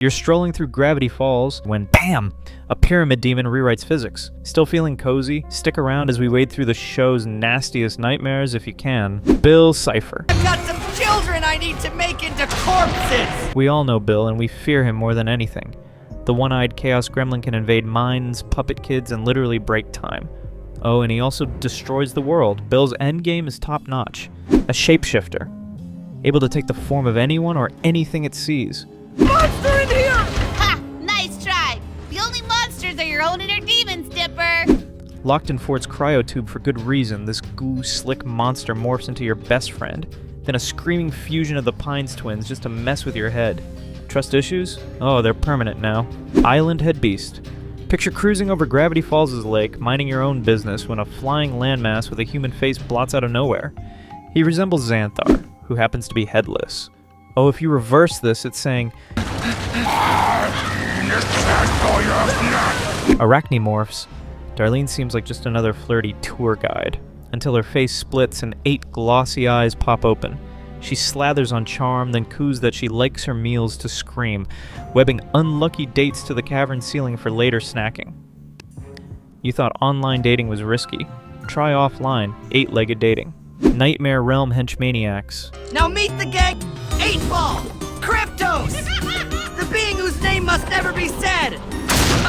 You're strolling through Gravity Falls when, BAM! A pyramid demon rewrites physics. Still feeling cozy? Stick around as we wade through the show's nastiest nightmares if you can. Bill Cipher. I've got some children I need to make into corpses! We all know Bill, and we fear him more than anything. The one-eyed chaos gremlin can invade minds, puppet kids, and literally break time. Oh, and he also destroys the world. Bill's endgame is top-notch. A shapeshifter, able to take the form of anyone or anything it sees. Monster in here! Ha! Nice try! The only monsters are your own inner demons, Dipper! Locked in Ford's cryotube for good reason, this goo slick monster morphs into your best friend, then a screaming fusion of the Pines twins just to mess with your head. Trust issues? Oh, they're permanent now. Island Head Beast. Picture cruising over Gravity Falls' lake, minding your own business, when a flying landmass with a human face blots out of nowhere. He resembles Xanthar, who happens to be headless. Oh, if you reverse this, it's saying, Arachnimorphs. Darlene seems like just another flirty tour guide, until her face splits and 8 glossy eyes pop open. She slathers on charm, then coos that she likes her meals to scream, webbing unlucky dates to the cavern ceiling for later snacking. You thought online dating was risky. Try offline, 8-legged dating. Nightmare Realm henchmaniacs. Now meet the gang, 8-Ball, Cryptos, the being whose name must never be said!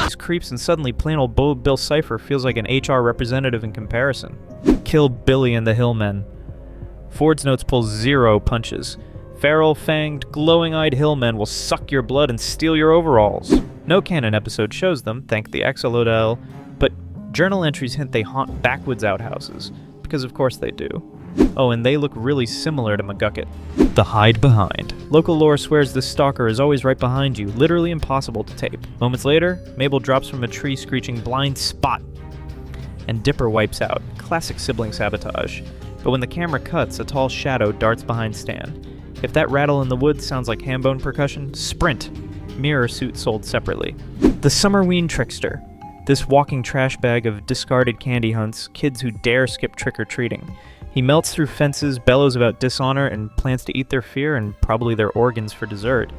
These creeps, and suddenly plain old Bill Cipher feels like an HR representative in comparison. Kill Billy and the Hillmen. Ford's notes pull 0 punches. Feral, fanged, glowing-eyed hillmen will suck your blood and steal your overalls. No canon episode shows them, thank the Exolodel, but journal entries hint they haunt backwoods outhouses, because of course they do. Oh, and they look really similar to McGucket. The Hide Behind. Local lore swears this stalker is always right behind you, literally impossible to tape. Moments later, Mabel drops from a tree screeching blind spot, and Dipper wipes out. Classic sibling sabotage. But when the camera cuts, a tall shadow darts behind Stan. If that rattle in the woods sounds like ham-bone percussion, sprint! Mirror suit sold separately. The Summerween Trickster. This walking trash bag of discarded candy hunts, kids who dare skip trick-or-treating. He melts through fences, bellows about dishonor, and plans to eat their fear and probably their organs for dessert.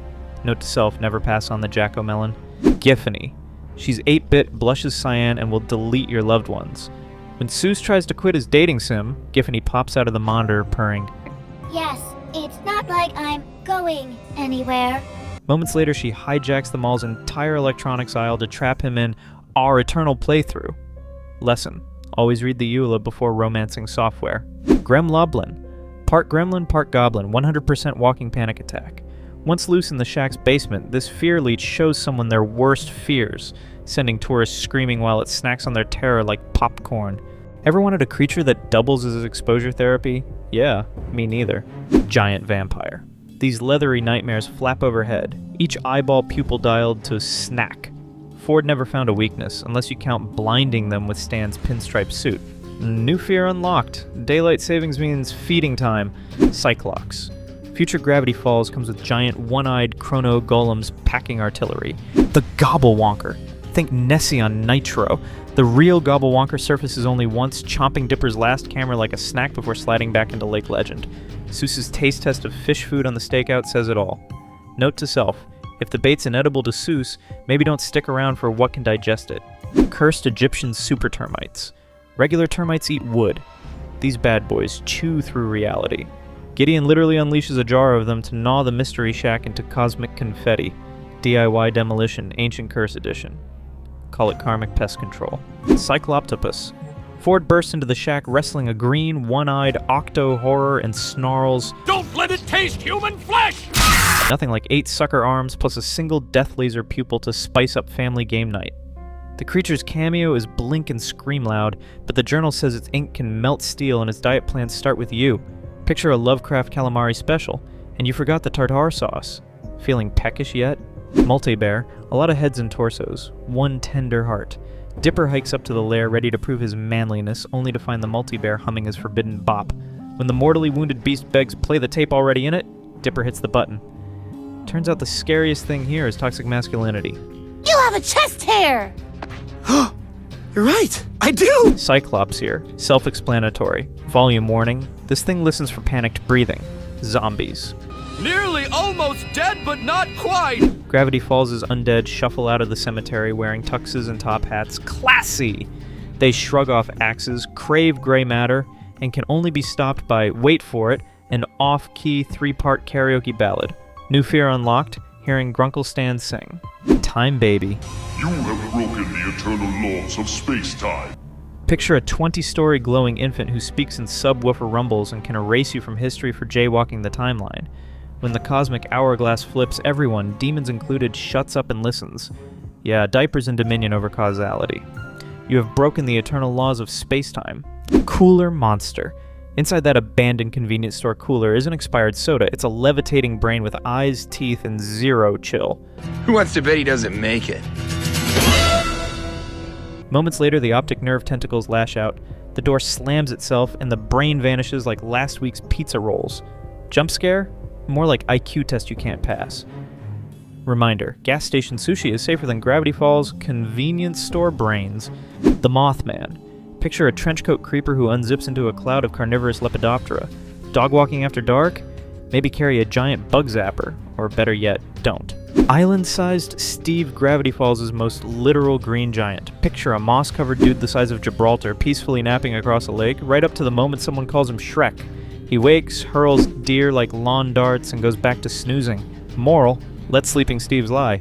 Note to self, never pass on the Jacko-melon. Giffany. She's 8-bit, blushes cyan, and will delete your loved ones. When Seuss tries to quit his dating sim, Giffany pops out of the monitor purring, Yes, it's not like I'm going anywhere. Moments later, she hijacks the mall's entire electronics aisle to trap him in our eternal playthrough. Lesson. Always read the EULA before romancing software. Gremloblin. Part gremlin, part goblin, 100% walking panic attack. Once loose in the shack's basement, this fear leech shows someone their worst fears, sending tourists screaming while it snacks on their terror like popcorn. Ever wanted a creature that doubles as exposure therapy? Yeah, me neither. Giant vampire. These leathery nightmares flap overhead, each eyeball pupil dialed to snack. Ford never found a weakness, unless you count blinding them with Stan's pinstripe suit. New fear unlocked. Daylight savings means feeding time. Cyclops. Future Gravity Falls comes with giant one-eyed chrono golems packing artillery. The Gobblewonker. Think Nessie on Nitro. The real Gobblewonker surfaces only once, chomping Dipper's last camera like a snack before sliding back into Lake Legend. Seuss's taste test of fish food on the stakeout says it all. Note to self, if the bait's inedible to Seuss, maybe don't stick around for what can digest it. Cursed Egyptian super termites. Regular termites eat wood. These bad boys chew through reality. Gideon literally unleashes a jar of them to gnaw the mystery shack into cosmic confetti. DIY demolition, Ancient Curse Edition. Call it karmic pest control. Cycloptopus. Ford bursts into the shack wrestling a green, one-eyed octo-horror and snarls, Don't let it taste human flesh! Nothing like 8 sucker arms plus a single death laser pupil to spice up family game night. The creature's cameo is blink and scream loud, but the journal says its ink can melt steel and its diet plans start with you. Picture a Lovecraft calamari special, and you forgot the tartare sauce. Feeling peckish yet? Multi-bear, a lot of heads and torsos, one tender heart. Dipper hikes up to the lair ready to prove his manliness, only to find the multi-bear humming his forbidden bop. When the mortally wounded beast begs play the tape already in it, Dipper hits the button. Turns out the scariest thing here is toxic masculinity. You have a chest hair! You're right, I do! Cyclops here, self-explanatory. Volume warning, this thing listens for panicked breathing. Zombies. Nearly almost dead, but not quite! Gravity Falls' undead shuffle out of the cemetery wearing tuxes and top hats. Classy! They shrug off axes, crave gray matter, and can only be stopped by, wait for it, an off-key 3-part karaoke ballad. New fear unlocked, hearing Grunkle Stan sing. Time Baby. You have broken the eternal laws of space-time. Picture a 20-story glowing infant who speaks in subwoofer rumbles and can erase you from history for jaywalking the timeline. When the cosmic hourglass flips, everyone, demons included, shuts up and listens. Yeah, diapers and dominion over causality. You have broken the eternal laws of space-time. Cooler Monster. Inside that abandoned convenience store cooler isn't expired soda, it's a levitating brain with eyes, teeth, and zero chill. Who wants to bet he doesn't make it? Moments later, the optic nerve tentacles lash out, the door slams itself, and the brain vanishes like last week's pizza rolls. Jump scare? More like IQ test you can't pass. Reminder, gas station sushi is safer than Gravity Falls convenience store brains. The Mothman. Picture a trenchcoat creeper who unzips into a cloud of carnivorous Lepidoptera. Dog walking after dark? Maybe carry a giant bug zapper, or better yet, don't. Island-sized Steve Gravity Falls' most literal green giant. Picture a moss-covered dude the size of Gibraltar peacefully napping across a lake, right up to the moment someone calls him Shrek. He wakes, hurls deer like lawn darts, and goes back to snoozing. Moral, let sleeping Steves lie.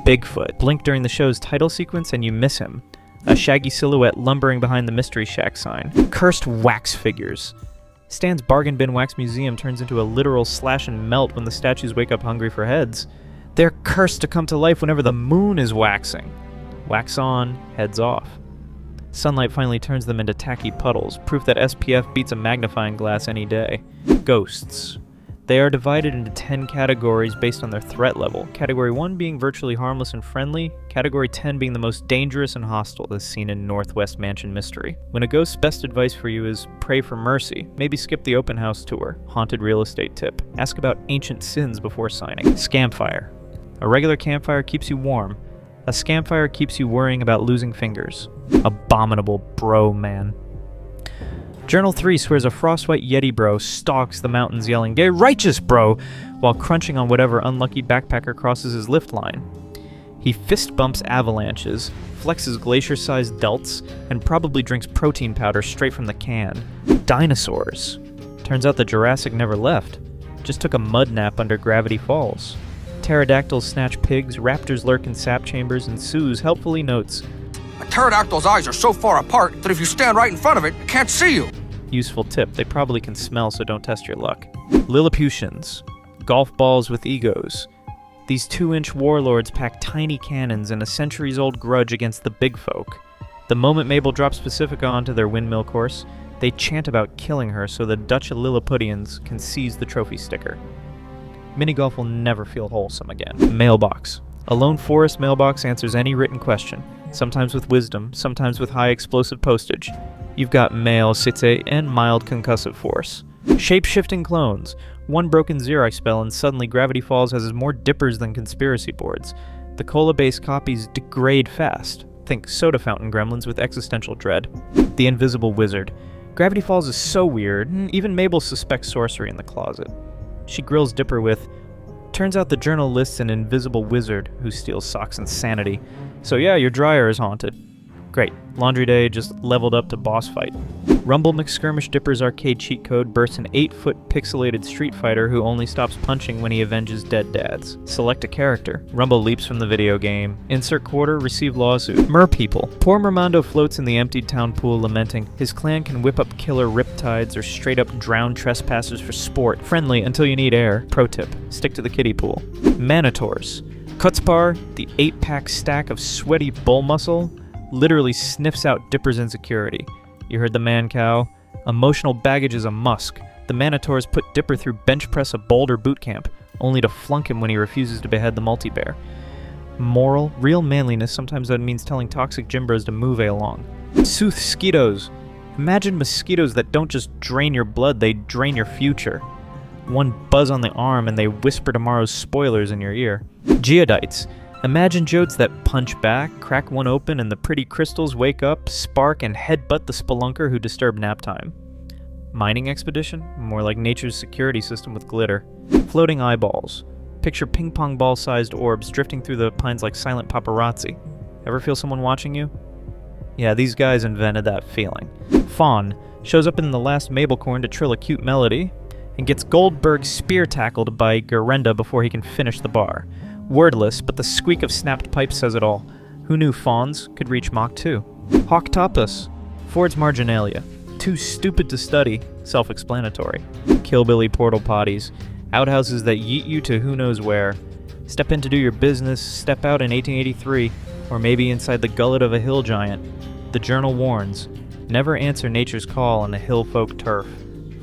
Bigfoot. Blink during the show's title sequence and you miss him. A shaggy silhouette lumbering behind the Mystery Shack sign. Cursed wax figures. Stan's Bargain Bin Wax Museum turns into a literal slash and melt when the statues wake up hungry for heads. They're cursed to come to life whenever the moon is waxing. Wax on, heads off. Sunlight finally turns them into tacky puddles, proof that SPF beats a magnifying glass any day. Ghosts. They are divided into 10 categories based on their threat level, Category 1 being virtually harmless and friendly, Category 10 being the most dangerous and hostile as seen in Northwest Mansion Mystery. When a ghost's best advice for you is pray for mercy, maybe skip the open house tour. Haunted real estate tip. Ask about ancient sins before signing. Scampfire. A regular campfire keeps you warm. A scampfire keeps you worrying about losing fingers. Abominable bro man. Journal 3 swears a frostwhite Yeti bro stalks the mountains yelling, "Gay righteous bro!" while crunching on whatever unlucky backpacker crosses his lift line. He fist bumps avalanches, flexes glacier-sized delts, and probably drinks protein powder straight from the can. Dinosaurs. Turns out the Jurassic never left, just took a mud nap under Gravity Falls. Pterodactyls snatch pigs, raptors lurk in sap chambers, and Suze helpfully notes, A pterodactyl's eyes are so far apart that if you stand right in front of it, it can't see you. Useful tip, they probably can smell, so don't test your luck. Lilliputians. Golf balls with egos. These 2-inch warlords pack tiny cannons and a centuries-old grudge against the big folk. The moment Mabel drops Pacifica onto their windmill course, they chant about killing her so the Dutch Lilliputians can seize the trophy sticker. Minigolf will never feel wholesome again. Mailbox. A lone forest mailbox answers any written question, sometimes with wisdom, sometimes with high explosive postage. You've got mail, cite, and mild concussive force. Shape-shifting clones. One broken Xerox spell and suddenly Gravity Falls has more dippers than conspiracy boards. The cola-based copies degrade fast. Think soda fountain gremlins with existential dread. The Invisible Wizard. Gravity Falls is so weird, even Mabel suspects sorcery in the closet. She grills Dipper with, "Turns out the journal lists an invisible wizard who steals socks and sanity. So yeah, your dryer is haunted." Great. Laundry day just leveled up to boss fight. Rumble McSkirmish Dipper's arcade cheat code bursts an 8-foot pixelated Street Fighter who only stops punching when he avenges dead dads. Select a character. Rumble leaps from the video game. Insert quarter, receive lawsuit. Merpeople. Poor Mermando floats in the emptied town pool lamenting. His clan can whip up killer riptides or straight up drown trespassers for sport. Friendly until you need air. Pro tip. Stick to the kiddie pool. Manitors. Kutzpar, the 8-pack stack of sweaty bull muscle, literally sniffs out Dipper's insecurity. You heard the man cow. Emotional baggage is a musk. The Manitors put Dipper through bench press a boulder boot camp, only to flunk him when he refuses to behead the multi-bear. Moral, real manliness sometimes that means telling toxic gym bros to move along. Sooth skeetos. Imagine mosquitoes that don't just drain your blood, they drain your future. One buzz on the arm and they whisper tomorrow's spoilers in your ear. Geodites. Imagine geodes that punch back, crack one open, and the pretty crystals wake up, spark, and headbutt the spelunker who disturbed nap time. Mining expedition? More like nature's security system with glitter. Floating eyeballs. Picture ping pong ball sized orbs drifting through the pines like silent paparazzi. Ever feel someone watching you? Yeah, these guys invented that feeling. Fawn shows up in the last Mabelcorn to trill a cute melody, and gets Goldberg spear tackled by Garenda before he can finish the bar. Wordless, but the squeak of snapped pipes says it all. Who knew fawns could reach Mach 2? Hawktopus, Ford's marginalia. Too stupid to study, self-explanatory. Killbilly portal potties, outhouses that yeet you to who knows where. Step in to do your business, step out in 1883, or maybe inside the gullet of a hill giant. The journal warns, never answer nature's call on the hill folk turf.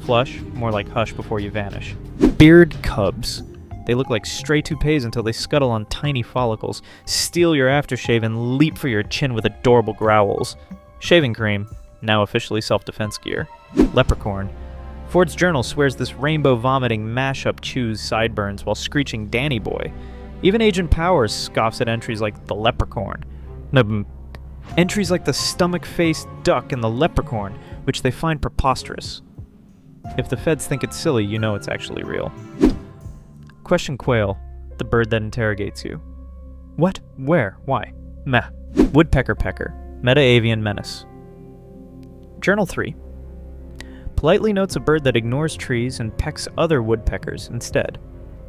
Flush, more like hush before you vanish. Beard cubs. They look like stray toupees until they scuttle on tiny follicles, steal your aftershave, and leap for your chin with adorable growls. Shaving cream, now officially self-defense gear. Leprechaun. Ford's journal swears this rainbow-vomiting mashup chews sideburns while screeching Danny Boy. Even Agent Powers scoffs at entries like the Leprechaun. Entries like the stomach-faced duck and the Leprechaun, which they find preposterous. If the feds think it's silly, you know it's actually real. Question quail, the bird that interrogates you. What? Where? Why? Meh. Woodpecker pecker, meta-avian menace. Journal 3. Politely notes a bird that ignores trees and pecks other woodpeckers instead.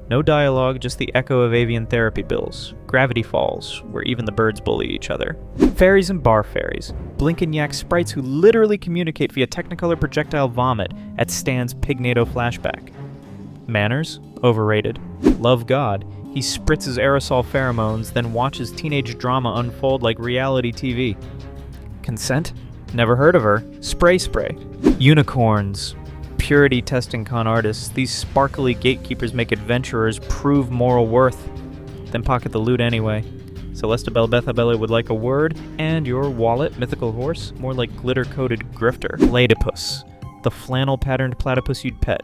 No dialogue, just the echo of avian therapy bills. Gravity Falls, where even the birds bully each other. Fairies and bar fairies. Blink and yak sprites who literally communicate via technicolor projectile vomit at Stan's Pignado flashback. Manners? Overrated. Love God. He spritzes aerosol pheromones, then watches teenage drama unfold like reality TV. Consent? Never heard of her. Spray. Unicorns. Purity testing con artists. These sparkly gatekeepers make adventurers prove moral worth, then pocket the loot anyway. Celesta Belbethabella would like a word, and your wallet, mythical horse, more like glitter-coated grifter. Platypus, the flannel-patterned platypus you'd pet,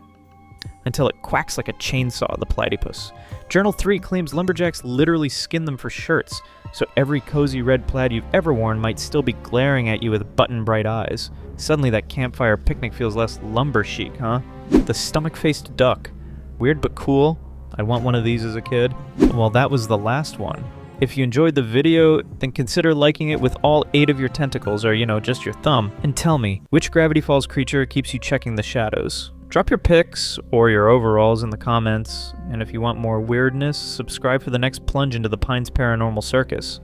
until it quacks like a chainsaw, the platypus. Journal 3 claims lumberjacks literally skin them for shirts, so every cozy red plaid you've ever worn might still be glaring at you with button-bright eyes. Suddenly that campfire picnic feels less lumber chic, huh? The stomach-faced duck. Weird but cool. I'd want one of these as a kid. Well, that was the last one. If you enjoyed the video, then consider liking it with all 8 of your tentacles, or, just your thumb, and tell me, which Gravity Falls creature keeps you checking the shadows? Drop your pics or your overalls in the comments, and if you want more weirdness, subscribe for the next plunge into the Pines Paranormal Circus.